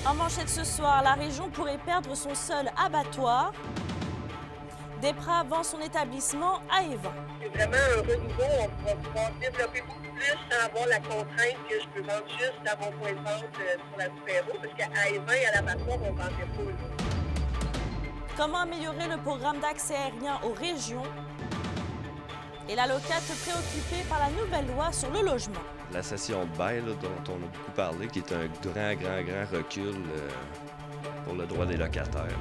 En manchette ce soir, la région pourrait perdre son seul abattoir. Desprats vend son établissement à Évin. C'est vraiment un renouveau. On va pouvoir développer beaucoup plus sans avoir la contrainte que je peux vendre juste à mon point de vente sur la Super-Héros, parce qu'à Évin et à l'abattoir, on ne vendait pas. Là. Comment améliorer le programme d'accès aérien aux régions? Et l'avocate préoccupée par la nouvelle loi sur le logement. La cession de bail, là, dont on a beaucoup parlé, qui est un grand recul pour le droit des locataires.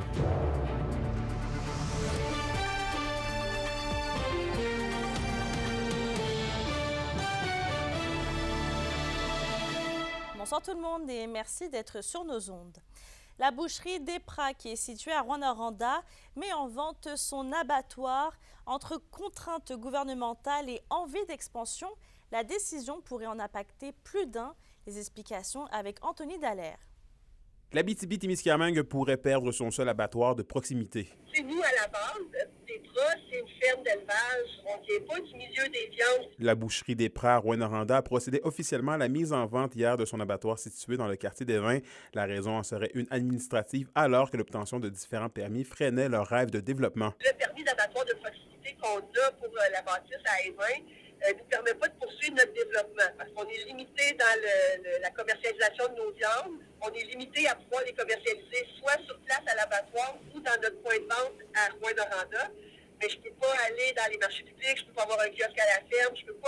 Bonsoir tout le monde et merci d'être sur nos ondes. La boucherie Desprats, qui est située à Rouyn-Noranda, met en vente son abattoir. Entre contraintes gouvernementales et envie d'expansion, la décision pourrait en impacter plus d'un. Les explications avec Anthony Dallaire. L'Abitibi-Témiscamingue pourrait perdre son seul abattoir de proximité. C'est nous, à la base, Desprats, c'est une ferme d'élevage. On ne vient pas du milieu des viandes. La boucherie Desprats à Rouyn-Noranda a procédé officiellement à la mise en vente hier de son abattoir situé dans le quartier des Vins. La raison en serait une administrative, alors que l'obtention de différents permis freinait leur rêve de développement. Le permis d'abattoir de proximité qu'on a pour la bâtisse à Évin ne nous permet pas de poursuivre notre développement parce qu'on est limité dans la commercialisation de nos viandes. On est limité à pouvoir les commercialiser soit sur place à l'abattoir ou dans notre point de vente à Rouyn-Noranda. Mais je ne peux pas aller dans les marchés publics, je ne peux pas avoir un kiosque à la ferme, je ne peux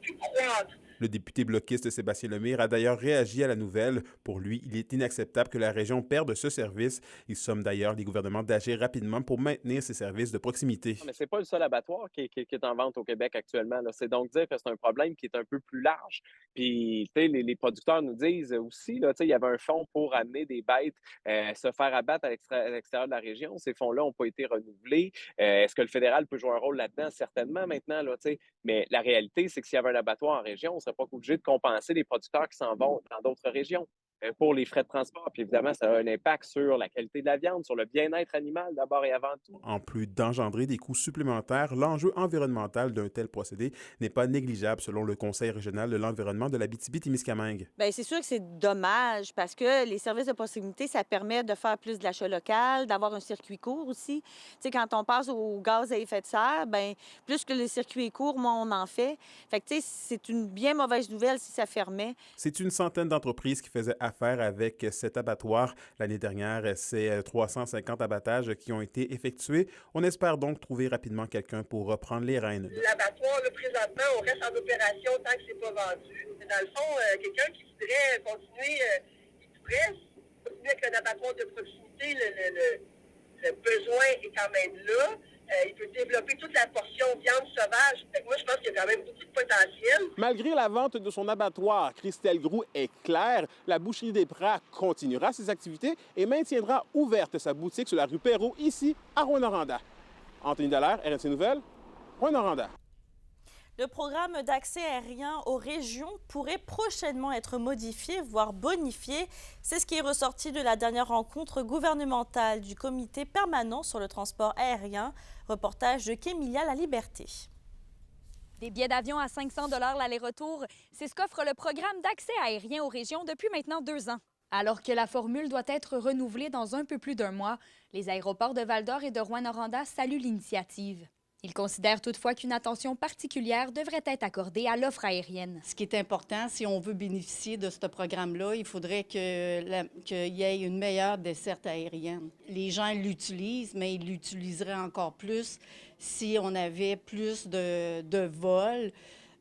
plus croître. Le député bloquiste Sébastien Lemire a d'ailleurs réagi à la nouvelle. Pour lui, il est inacceptable que la région perde ce service. Il somme d'ailleurs les gouvernements d'agir rapidement pour maintenir ces services de proximité. Mais c'est pas le seul abattoir qui est en vente au Québec actuellement. Là. C'est donc dire que c'est un problème qui est un peu plus large. Puis, tu sais, les producteurs nous disent aussi, là, tu sais, il y avait un fonds pour amener des bêtes se faire abattre à l'extérieur de la région. Ces fonds-là n'ont pas été renouvelés. Est-ce que le fédéral peut jouer un rôle là-dedans? Certainement maintenant, là, tu sais. Mais la réalité, c'est que s'il y avait un abattoir en région, on ne serait pas obligé de compenser les producteurs qui s'en vont dans d'autres régions pour les frais de transport. Puis évidemment, ça a un impact sur la qualité de la viande, sur le bien-être animal d'abord et avant tout. En plus d'engendrer des coûts supplémentaires, l'enjeu environnemental d'un tel procédé n'est pas négligeable selon le Conseil régional de l'environnement de l'Abitibi-Témiscamingue. Bien, c'est sûr que c'est dommage parce que les services de proximité, ça permet de faire plus de l'achat local, d'avoir un circuit court aussi. Tu sais, quand on passe au gaz à effet de serre, bien, plus que le circuit est court, moins on en fait. Fait que, tu sais, c'est une bien mauvaise nouvelle si ça fermait. C'est une centaine d'entreprises qui faisaient affaire avec cet abattoir. L'année dernière, c'est 350 abattages qui ont été effectués. On espère donc trouver rapidement quelqu'un pour reprendre les rênes. L'abattoir, là, présentement, on reste en opération tant que c'est pas vendu. Dans le fond, quelqu'un qui voudrait continuer, avec un abattoir de proximité, le besoin est quand même là. Il peut développer toute la portion viande sauvage. Fait que moi, je pense qu'il y a quand même beaucoup de potentiel. Malgré la vente de son abattoir, Christelle Groux est claire, la boucherie Desprats continuera ses activités et maintiendra ouverte sa boutique sur la rue Perrault, ici, à Rouyn-Noranda. Anthony Dallaire, RNC Nouvelles, Rouyn-Noranda. Le programme d'accès aérien aux régions pourrait prochainement être modifié, voire bonifié. C'est ce qui est ressorti de la dernière rencontre gouvernementale du comité permanent sur le transport aérien. Reportage de Kémilia La Liberté. Des billets d'avion à 500 $ l'aller-retour, c'est ce qu'offre le programme d'accès aérien aux régions depuis maintenant 2 ans. Alors que la formule doit être renouvelée dans un peu plus d'un mois, les aéroports de Val-d'Or et de Rouyn-Noranda saluent l'initiative. Ils considèrent toutefois qu'une attention particulière devrait être accordée à l'offre aérienne. Ce qui est important, si on veut bénéficier de ce programme-là, il faudrait qu'il y ait une meilleure desserte aérienne. Les gens l'utilisent, mais ils l'utiliseraient encore plus si on avait plus de vols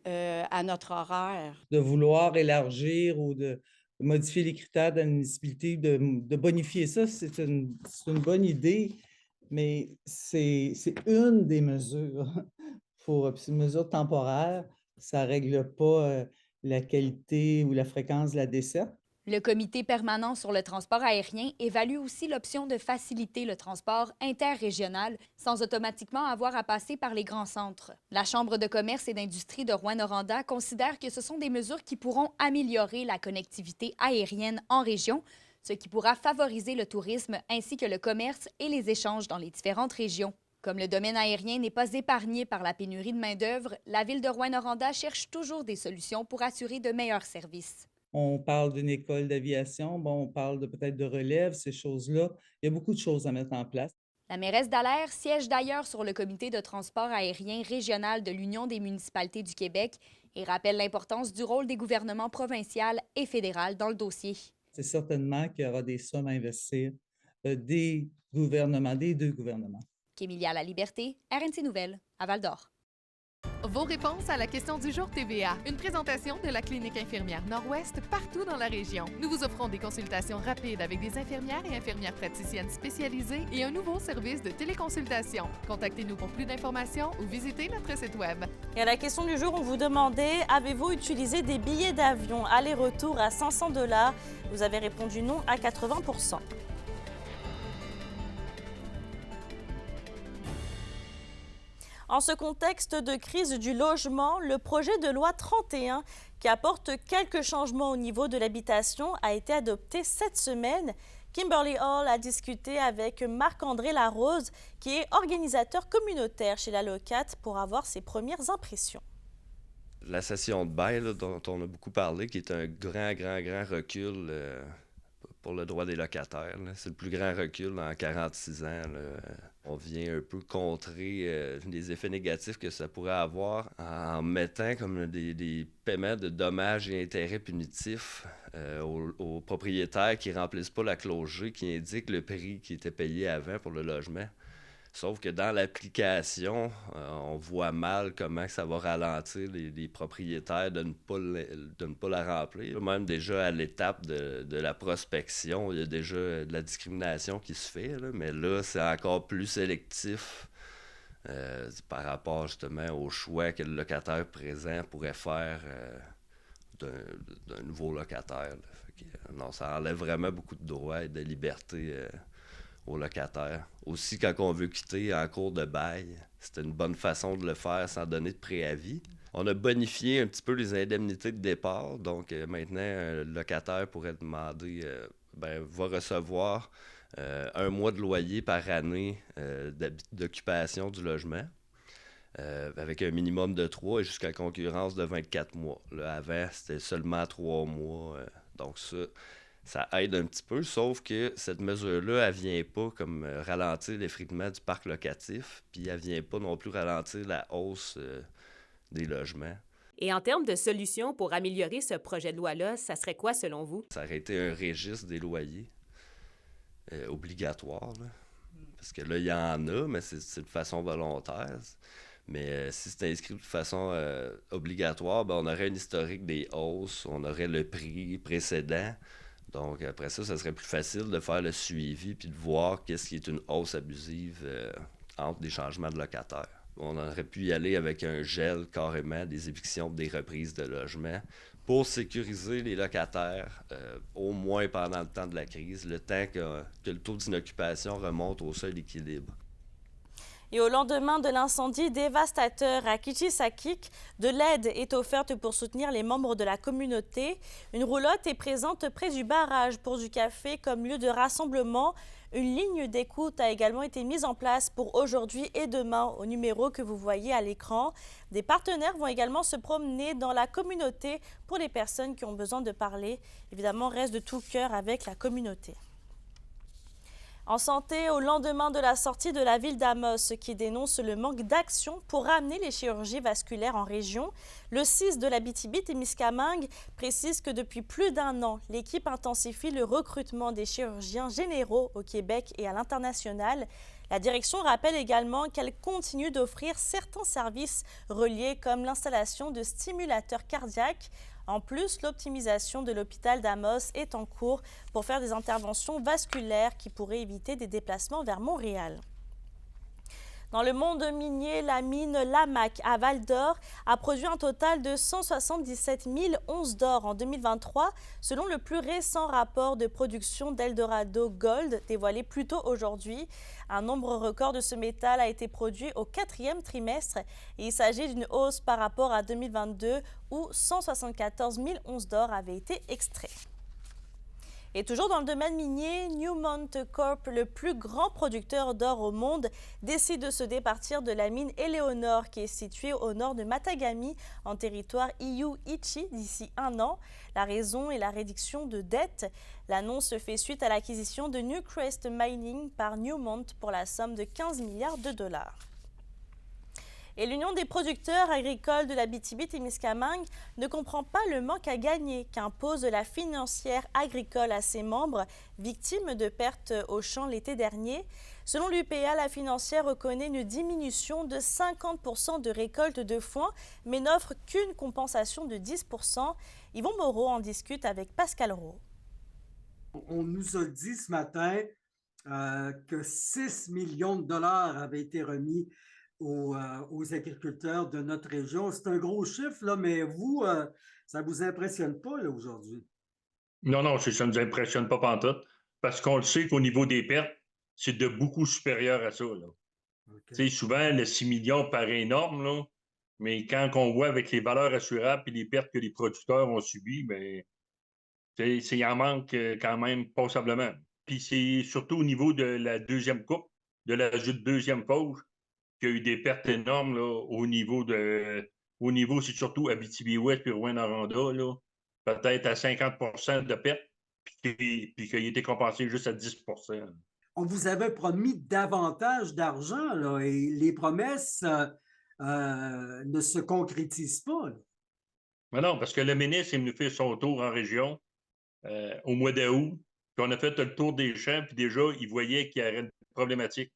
à notre horaire. De vouloir élargir ou de modifier les critères d'admissibilité, de bonifier ça, c'est une bonne idée. Mais c'est une des mesures. C'est une mesure temporaire. Ça ne règle pas la qualité ou la fréquence de la desserte. Le comité permanent sur le transport aérien évalue aussi l'option de faciliter le transport interrégional sans automatiquement avoir à passer par les grands centres. La Chambre de commerce et d'industrie de Rouyn-Noranda considère que ce sont des mesures qui pourront améliorer la connectivité aérienne en région, ce qui pourra favoriser le tourisme ainsi que le commerce et les échanges dans les différentes régions. Comme le domaine aérien n'est pas épargné par la pénurie de main-d'œuvre, la ville de Rouyn-Noranda cherche toujours des solutions pour assurer de meilleurs services. On parle d'une école d'aviation, bon, on parle peut-être de relève, ces choses-là. Il y a beaucoup de choses à mettre en place. La mairesse Dallaire siège d'ailleurs sur le comité de transport aérien régional de l'Union des municipalités du Québec et rappelle l'importance du rôle des gouvernements provincial et fédéral dans le dossier. C'est certainement qu'il y aura des sommes à investir des gouvernements, des deux gouvernements. Kémilia Laliberté, RNC Nouvelles, à Val-d'Or. Vos réponses à la question du jour TVA. Une présentation de la Clinique infirmière Nord-Ouest partout dans la région. Nous vous offrons des consultations rapides avec des infirmières et infirmières praticiennes spécialisées et un nouveau service de téléconsultation. Contactez-nous pour plus d'informations ou visitez notre site Web. Et à la question du jour, on vous demandait, avez-vous utilisé des billets d'avion aller-retour à 500 $? Vous avez répondu non à 80%. En ce contexte de crise du logement, le projet de loi 31, qui apporte quelques changements au niveau de l'habitation, a été adopté cette semaine. Kimberly Hall a discuté avec Marc-André Larose, qui est organisateur communautaire chez la Locate, pour avoir ses premières impressions. La cession de bail, là, dont on a beaucoup parlé, qui est un grand recul pour le droit des locataires. C'est le plus grand recul en 46 ans. Là. On vient un peu contrer les effets négatifs que ça pourrait avoir en mettant comme des paiements de dommages et intérêts punitifs aux propriétaires qui ne remplissent pas la clause G qui indique le prix qui était payé avant pour le logement. Sauf que dans l'application, on voit mal comment ça va ralentir les propriétaires de ne pas la remplir. Même déjà à l'étape de la prospection, il y a déjà de la discrimination qui se fait, là, mais là, c'est encore plus sélectif par rapport justement au choix que le locataire présent pourrait faire d'un nouveau locataire. Fait que, non, ça enlève vraiment beaucoup de droits et de libertés aux locataires. Aussi, quand on veut quitter en cours de bail, c'était une bonne façon de le faire sans donner de préavis. On a bonifié un petit peu les indemnités de départ, donc maintenant, le locataire pourrait demander, va recevoir 1 mois de loyer par année d'occupation du logement, avec un minimum de 3 et jusqu'à concurrence de 24 mois. Là, avant, c'était seulement 3 mois, donc ça aide un petit peu, sauf que cette mesure-là, elle vient pas comme ralentir l'effritement du parc locatif, puis elle vient pas non plus ralentir la hausse des logements. Et en termes de solutions pour améliorer ce projet de loi-là, ça serait quoi selon vous? Ça aurait été un registre des loyers obligatoire, là. Parce que là, il y en a, mais c'est de façon volontaire. Mais si c'est inscrit de façon obligatoire, on aurait un historique des hausses, on aurait le prix précédent. Donc, après ça serait plus facile de faire le suivi puis de voir qu'est-ce qui est une hausse abusive entre des changements de locataires. On aurait pu y aller avec un gel carrément des évictions, des reprises de logements pour sécuriser les locataires, au moins pendant le temps de la crise, le temps que le taux d'inoccupation remonte au seuil d'équilibre. Et au lendemain de l'incendie dévastateur à Kichissakik, de l'aide est offerte pour soutenir les membres de la communauté. Une roulotte est présente près du barrage pour du café comme lieu de rassemblement. Une ligne d'écoute a également été mise en place pour aujourd'hui et demain au numéro que vous voyez à l'écran. Des partenaires vont également se promener dans la communauté pour les personnes qui ont besoin de parler. Évidemment, reste de tout cœur avec la communauté. En santé, au lendemain de la sortie de la ville d'Amos qui dénonce le manque d'action pour ramener les chirurgies vasculaires en région, le CIS de l'Abitibi-Témiscamingue précise que depuis plus d'1 an, l'équipe intensifie le recrutement des chirurgiens généraux au Québec et à l'international. La direction rappelle également qu'elle continue d'offrir certains services reliés comme l'installation de stimulateurs cardiaques. En plus, l'optimisation de l'hôpital d'Amos est en cours pour faire des interventions vasculaires qui pourraient éviter des déplacements vers Montréal. Dans le monde minier, la mine Lamaque à Val-d'Or a produit un total de 177 000 onces d'or en 2023, selon le plus récent rapport de production d'Eldorado Gold dévoilé plus tôt aujourd'hui. Un nombre record de ce métal a été produit au 4e trimestre et il s'agit d'une hausse par rapport à 2022 où 174 000 onces d'or avaient été extraits. Et toujours dans le domaine minier, Newmont Corp, le plus grand producteur d'or au monde, décide de se départir de la mine Éléonore qui est située au nord de Matagami, en territoire Iyu-Ichi, d'ici 1 an. La raison est la réduction de dettes. L'annonce se fait suite à l'acquisition de Newcrest Mining par Newmont pour la somme de 15 milliards de dollars. Et l'Union des producteurs agricoles de l'Abitibi-Témiscamingue ne comprend pas le manque à gagner qu'impose la financière agricole à ses membres, victimes de pertes au champ l'été dernier. Selon l'UPA, la financière reconnaît une diminution de 50% de récolte de foin, mais n'offre qu'une compensation de 10%. Yvon Moreau en discute avec Pascal Roux. On nous a dit ce matin que 6 millions de dollars avaient été remis aux agriculteurs de notre région. C'est un gros chiffre, là, mais vous, ça ne vous impressionne pas là, aujourd'hui? Non, ça ne nous impressionne pas pantoute, parce qu'on le sait qu'au niveau des pertes, c'est de beaucoup supérieur à ça. Okay. Souvent, le 6 millions paraît énorme, là, mais quand on voit avec les valeurs assurables et les pertes que les producteurs ont subies, bien, il en manque quand même passablement. Puis c'est surtout au niveau de la deuxième coupe, de la deuxième fauche, qu'il y a eu des pertes énormes là, au niveau, c'est surtout Abitibi-Ouest et Rouyn-Noranda, là, peut-être à 50% de pertes, puis qu'il a été compensé juste à 10%. On vous avait promis davantage d'argent, là, et les promesses ne se concrétisent pas. Là. Mais non, parce que le ministre est venu faire son tour en région au mois d'août, puis on a fait le tour des champs, puis déjà, il voyait qu'il y avait une problématique.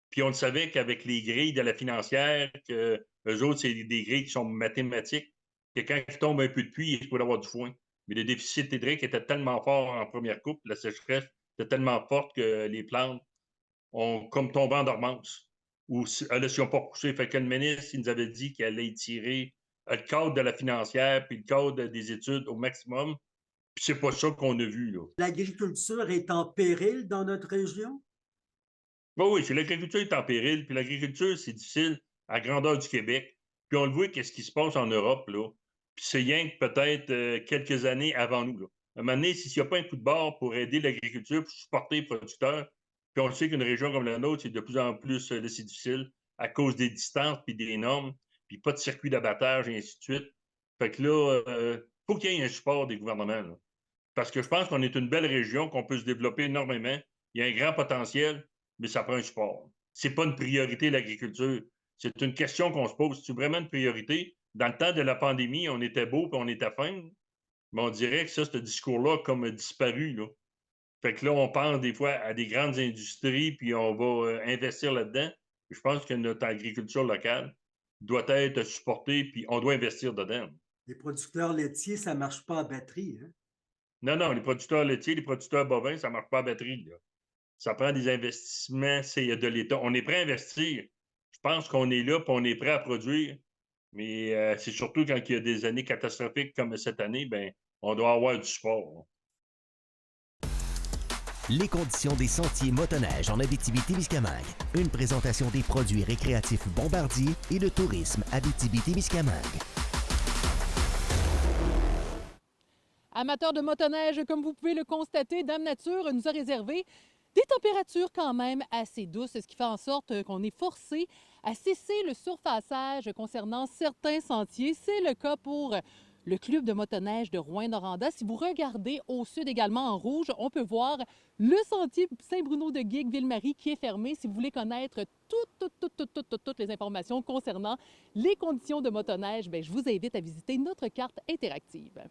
Puis on le savait qu'avec les grilles de la financière, que eux autres, c'est des grilles qui sont mathématiques, que quand il tombe un peu de pluie, il peut avoir du foin. Mais le déficit hydrique était tellement fort en première coupe, la sécheresse était tellement forte que les plantes ont comme tombé en dormance. Ou si elles ne sont pas poussées. Fait que le ministre, il nous avait dit qu'il allait tirer le cadre de la financière puis le cadre des études au maximum. Puis c'est pas ça qu'on a vu, là. L'agriculture est en péril dans notre région? Oui, l'agriculture est en péril, puis l'agriculture, c'est difficile à la grandeur du Québec. Puis on le voit, qu'est-ce qui se passe en Europe, là. Puis c'est rien que peut-être quelques années avant nous, là. À un moment donné, s'il n'y a pas un coup de barre pour aider l'agriculture, pour supporter les producteurs, puis on le sait qu'une région comme la nôtre, c'est de plus en plus c'est difficile à cause des distances puis des normes, puis pas de circuit d'abattage et ainsi de suite. Fait que là, faut qu'il y ait un support des gouvernements, là. Parce que je pense qu'on est une belle région, qu'on peut se développer énormément. Il y a un grand potentiel, mais ça prend un support. C'est pas une priorité, l'agriculture. C'est une question qu'on se pose. C'est vraiment une priorité. Dans le temps de la pandémie, on était beau et on était fin, mais on dirait que ça, ce discours-là, comme disparu, là. Fait que là, on pense des fois à des grandes industries, puis on va investir là-dedans. Je pense que notre agriculture locale doit être supportée, puis on doit investir dedans. Les producteurs laitiers, ça ne marche pas à batterie, hein? Non, les producteurs laitiers, les producteurs bovins, ça ne marche pas à batterie, là. Ça prend des investissements, c'est de l'État. On est prêt à investir. Je pense qu'on est là, puis on est prêt à produire. Mais c'est surtout quand il y a des années catastrophiques comme cette année, ben, on doit avoir du support. Les conditions des sentiers motoneige en Abitibi-Témiscamingue. Une présentation des produits récréatifs Bombardier et le tourisme Abitibi-Témiscamingue. Amateurs de motoneige, comme vous pouvez le constater, Dame Nature nous a réservé des températures quand même assez douces, ce qui fait en sorte qu'on est forcé à cesser le surfaçage concernant certains sentiers. C'est le cas pour le club de motoneige de Rouyn-Noranda. Si vous regardez au sud également en rouge, on peut voir le sentier Saint-Bruno-de-Guigues-Ville-Marie qui est fermé. Si vous voulez connaître toutes les informations concernant les conditions de motoneige, bien, je vous invite à visiter notre carte interactive.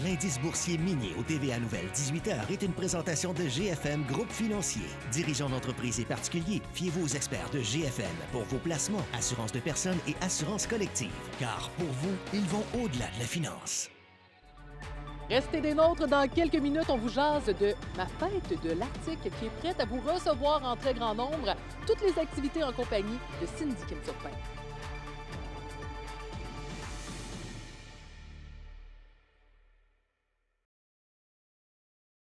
L'indice boursier minier au TVA Nouvelle 18h est une présentation de GFM Groupe Financier. Dirigeants d'entreprises et particuliers, fiez-vous aux experts de GFM pour vos placements, assurance de personnes et assurance collective. Car pour vous, ils vont au-delà de la finance. Restez des nôtres, dans quelques minutes, on vous jase de ma fête de l'Arctique qui est prête à vous recevoir en très grand nombre. Toutes les activités en compagnie de Cindy Kim-Turpin.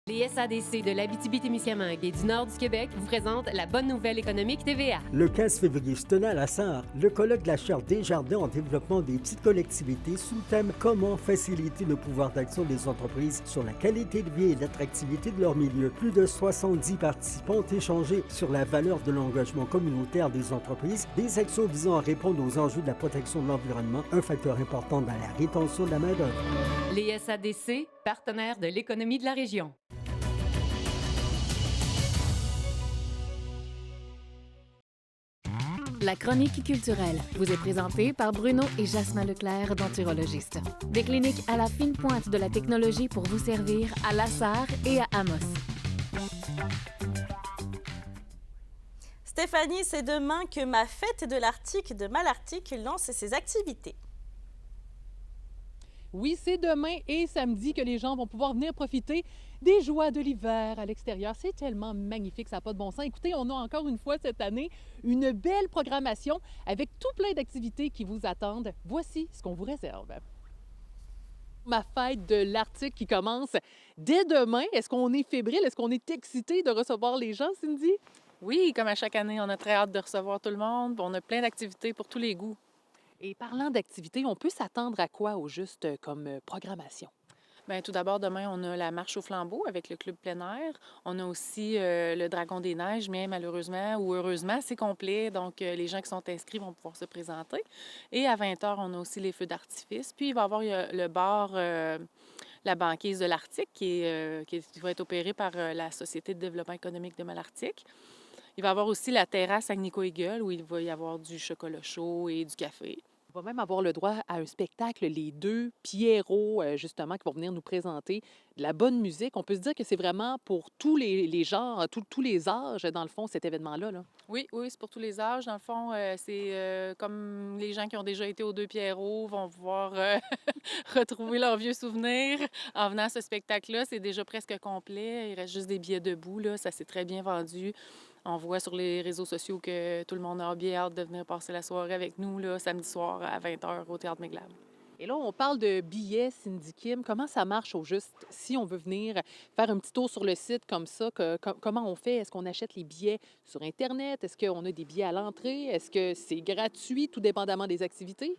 Les SADC de l'Abitibi-Témiscamingue et du nord du Québec vous présentent la bonne nouvelle économique TVA. Le 15 février se tenait à la Sarre le colloque de la Chaire Desjardins en développement des petites collectivités sous le thème Comment faciliter le pouvoir d'action des entreprises sur la qualité de vie et l'attractivité de leur milieu. Plus de 70 participants ont échangé sur la valeur de l'engagement communautaire des entreprises, des actions visant à répondre aux enjeux de la protection de l'environnement, un facteur important dans la rétention de la main-d'œuvre. Les SADC, partenaires de l'économie de la région. La chronique culturelle vous est présentée par Bruno et Jasmin Leclerc, denturologistes. Des cliniques à la fine pointe de la technologie pour vous servir à La Sarre et à Amos. Stéphanie, c'est demain que ma fête de l'Arctique de Malartic lance ses activités. Oui, c'est demain et samedi que les gens vont pouvoir venir profiter des joies de l'hiver à l'extérieur. C'est tellement magnifique, ça n'a pas de bon sens. Écoutez, on a encore une fois cette année une belle programmation avec tout plein d'activités qui vous attendent. Voici ce qu'on vous réserve. Ma fête de l'Arctique qui commence dès demain. Est-ce qu'on est fébrile? Est-ce qu'on est excité de recevoir les gens, Cindy? Oui, comme à chaque année, on a très hâte de recevoir tout le monde. On a plein d'activités pour tous les goûts. Et parlant d'activités, on peut s'attendre à quoi au juste comme programmation? Bien, tout d'abord, demain, on a la marche au flambeau avec le club plein air. On a aussi le Dragon des Neiges, mais malheureusement ou heureusement, c'est complet. Donc, les gens qui sont inscrits vont pouvoir se présenter. Et à 20h, on a aussi les feux d'artifice. Puis, il va y avoir le bar, la banquise de l'Arctique qui va être opérée par la Société de développement économique de Malartic. Il va y avoir aussi la terrasse Agnico Eagle où il va y avoir du chocolat chaud et du café. On va même avoir le droit à un spectacle, les deux Pierrot, justement, qui vont venir nous présenter de la bonne musique. On peut se dire que c'est vraiment pour tous les genres, tous les âges, dans le fond, cet événement-là. Là. Oui, c'est pour tous les âges. Dans le fond, c'est comme les gens qui ont déjà été aux deux Pierrot vont pouvoir retrouver leurs vieux souvenirs en venant à ce spectacle-là. C'est déjà presque complet. Il reste juste des billets debout. Là. Ça s'est très bien vendu. On voit sur les réseaux sociaux que tout le monde a bien hâte de venir passer la soirée avec nous, là, samedi soir à 20h au Théâtre Méglab. Et là, on parle de billets, Cindy Kim. Comment ça marche au juste si on veut venir faire un petit tour sur le site comme ça? Comment on fait? Est-ce qu'on achète les billets sur Internet? Est-ce qu'on a des billets à l'entrée? Est-ce que c'est gratuit, tout dépendamment des activités?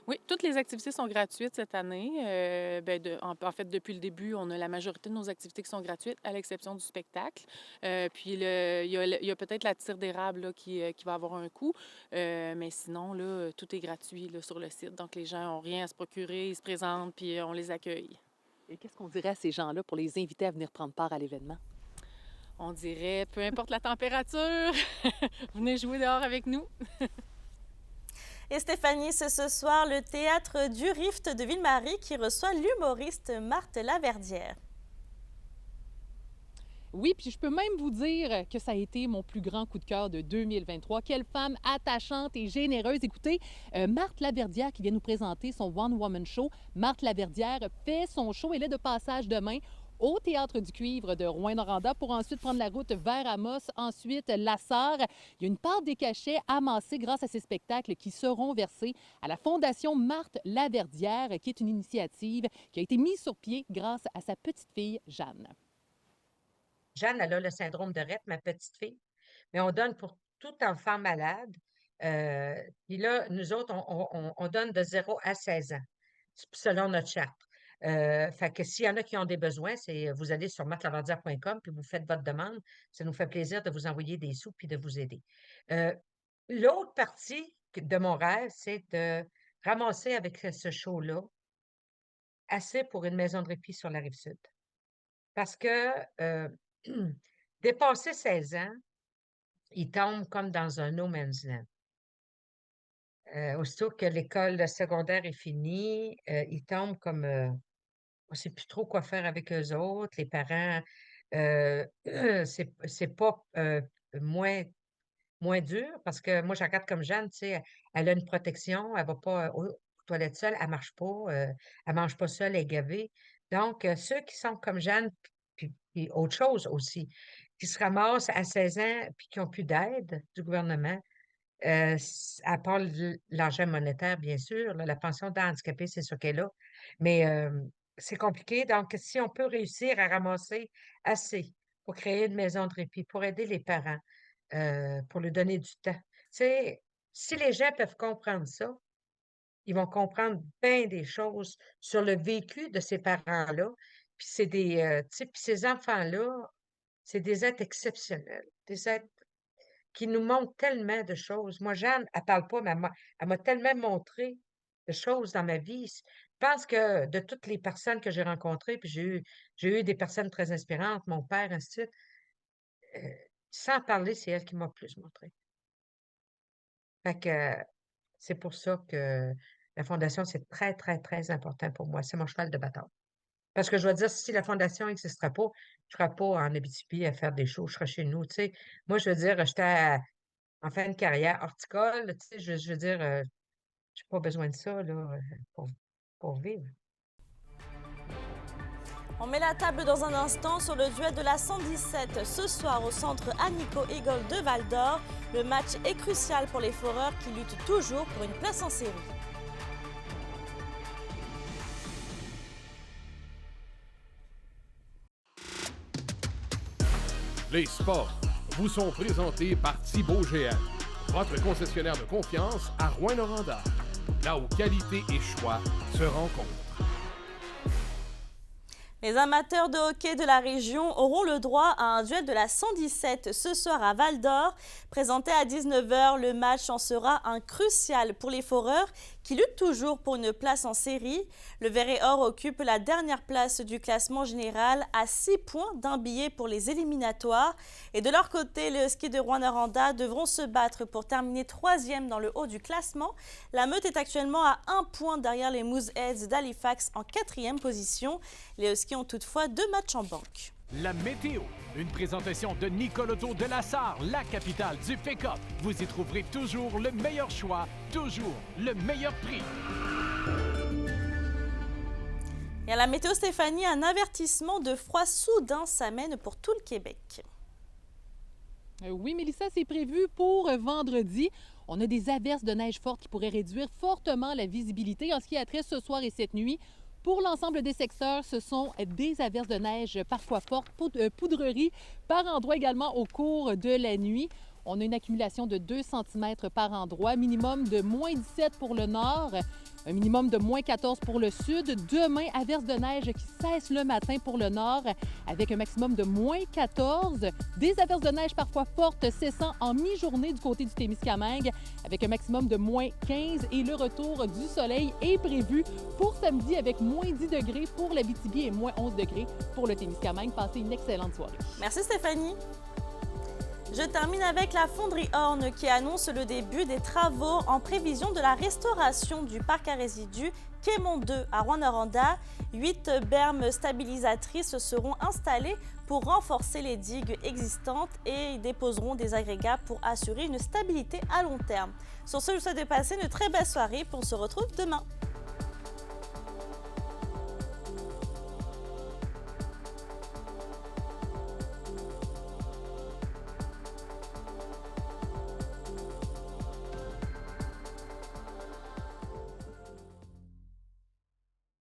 Oui, toutes les activités sont gratuites cette année. En fait, depuis le début, on a la majorité de nos activités qui sont gratuites, à l'exception du spectacle. Puis, il y a peut-être la tire d'érable là, qui va avoir un coût. Mais sinon, là, tout est gratuit là, sur le site. Donc, les gens n'ont rien à se procurer, ils se présentent, puis on les accueille. Et qu'est-ce qu'on dirait à ces gens-là pour les inviter à venir prendre part à l'événement? On dirait, peu importe la température, venez jouer dehors avec nous. Et Stéphanie, c'est ce soir le Théâtre du Rift de Ville-Marie qui reçoit l'humoriste Marthe Laverdière. Oui, puis je peux même vous dire que ça a été mon plus grand coup de cœur de 2023. Quelle femme attachante et généreuse. Écoutez, Marthe Laverdière qui vient nous présenter son One Woman Show. Marthe Laverdière fait son show. Elle est de passage demain au Théâtre du Cuivre de Rouyn-Noranda pour ensuite prendre la route vers Amos, ensuite La Sarre. Il y a une part des cachets amassés grâce à ces spectacles qui seront versés à la Fondation Marthe Laverdière, qui est une initiative qui a été mise sur pied grâce à sa petite-fille Jeanne. Jeanne, elle a le syndrome de Rett, ma petite fille, mais on donne pour tout enfant malade. Puis là, nous autres, on donne de 0 à 16 ans, selon notre charte. Fait que s'il y en a qui ont des besoins, vous allez sur martelaverdière.com puis vous faites votre demande. Ça nous fait plaisir de vous envoyer des sous puis de vous aider. L'autre partie de mon rêve, c'est de ramasser avec ce show-là assez pour une maison de répit sur la Rive-Sud. Parce que dépasser 16 ans, ils tombent comme dans un no man's land. Aussitôt que l'école secondaire est finie, ils tombent comme... on ne sait plus trop quoi faire avec eux autres. Les parents, c'est pas moins dur parce que moi, je regarde comme Jeanne, tu sais, elle a une protection, elle va pas aux toilettes seule, elle marche pas, elle mange pas seule, elle est gavée. Donc, ceux qui sont comme Jeanne, puis autre chose aussi, qui se ramassent à 16 ans puis qui n'ont plus d'aide du gouvernement, à part l'argent monétaire, bien sûr, là, la pension d'handicapé, c'est ce qu'elle a, mais c'est compliqué. Donc, si on peut réussir à ramasser assez pour créer une maison de répit, pour aider les parents, pour leur donner du temps. Tu sais, si les gens peuvent comprendre ça, ils vont comprendre bien des choses sur le vécu de ces parents-là. Puis c'est des, tu sais, puis ces enfants-là, c'est des êtres exceptionnels, des êtres qui nous montrent tellement de choses. Moi, Jeanne, elle parle pas, mais elle m'a tellement montré de choses dans ma vie. Je pense que de toutes les personnes que j'ai rencontrées, puis j'ai eu des personnes très inspirantes, mon père, ainsi de suite, sans parler, c'est elle qui m'a le plus montré. Fait que c'est pour ça que la fondation, c'est très, très, très important pour moi. C'est mon cheval de bataille. Parce que je dois dire, si la fondation n'existerait pas, je ne serais pas en Abitibi à faire des shows, je serais chez nous, tu sais. Moi, je veux dire, en fin de carrière horticole, tu sais, je veux dire, j'ai pas besoin de ça, là, pour vivre. On met la table dans un instant sur le duel de la 117 ce soir au centre Annico Eagle de Val-d'Or. Le match est crucial pour les foreurs qui luttent toujours pour une place en série. Les sports vous sont présentés par Thibaut GM, votre concessionnaire de confiance à Rouyn-Noranda, là où qualité et choix se rencontrent. Les amateurs de hockey de la région auront le droit à un duel de la 117 ce soir à Val-d'Or. Présenté à 19h, le match en sera un crucial pour les foreurs qui luttent toujours pour une place en série. Le Vert et Or occupe la dernière place du classement général à 6 points d'un billet pour les éliminatoires. Et de leur côté, les Huskies de Rouyn-Noranda devront se battre pour terminer 3e dans le haut du classement. La Meute est actuellement à 1 point derrière les Mooseheads d'Halifax en 4e position. Les Huskies ont toutefois 2 matchs en banque. La météo, une présentation de Nicole Auto de la Sarre, la capitale du pick-up. Vous y trouverez toujours le meilleur choix, toujours le meilleur prix. Et à la météo, Stéphanie, un avertissement de froid soudain s'amène pour tout le Québec. Oui, Mélissa, c'est prévu pour vendredi. On a des averses de neige fortes qui pourraient réduire fortement la visibilité en ce qui a trait ce soir et cette nuit. Pour l'ensemble des secteurs, ce sont des averses de neige parfois fortes, poudreries par endroits également au cours de la nuit. On a une accumulation de 2 cm par endroit, minimum de moins 17 pour le nord, un minimum de moins 14 pour le sud. Demain, averses de neige qui cessent le matin pour le nord avec un maximum de moins 14. Des averses de neige parfois fortes cessant en mi-journée du côté du Témiscamingue avec un maximum de moins 15. Et le retour du soleil est prévu pour samedi avec moins 10 degrés pour l'Abitibi et moins 11 degrés pour le Témiscamingue. Passez une excellente soirée. Merci Stéphanie. Je termine avec la Fonderie Horn qui annonce le début des travaux en prévision de la restauration du parc à résidus Quémont 2 à Rouyn-Noranda. 8 bermes stabilisatrices seront installées pour renforcer les digues existantes et ils déposeront des agrégats pour assurer une stabilité à long terme. Sur ce, je vous souhaite de passer une très belle soirée. On se retrouve demain.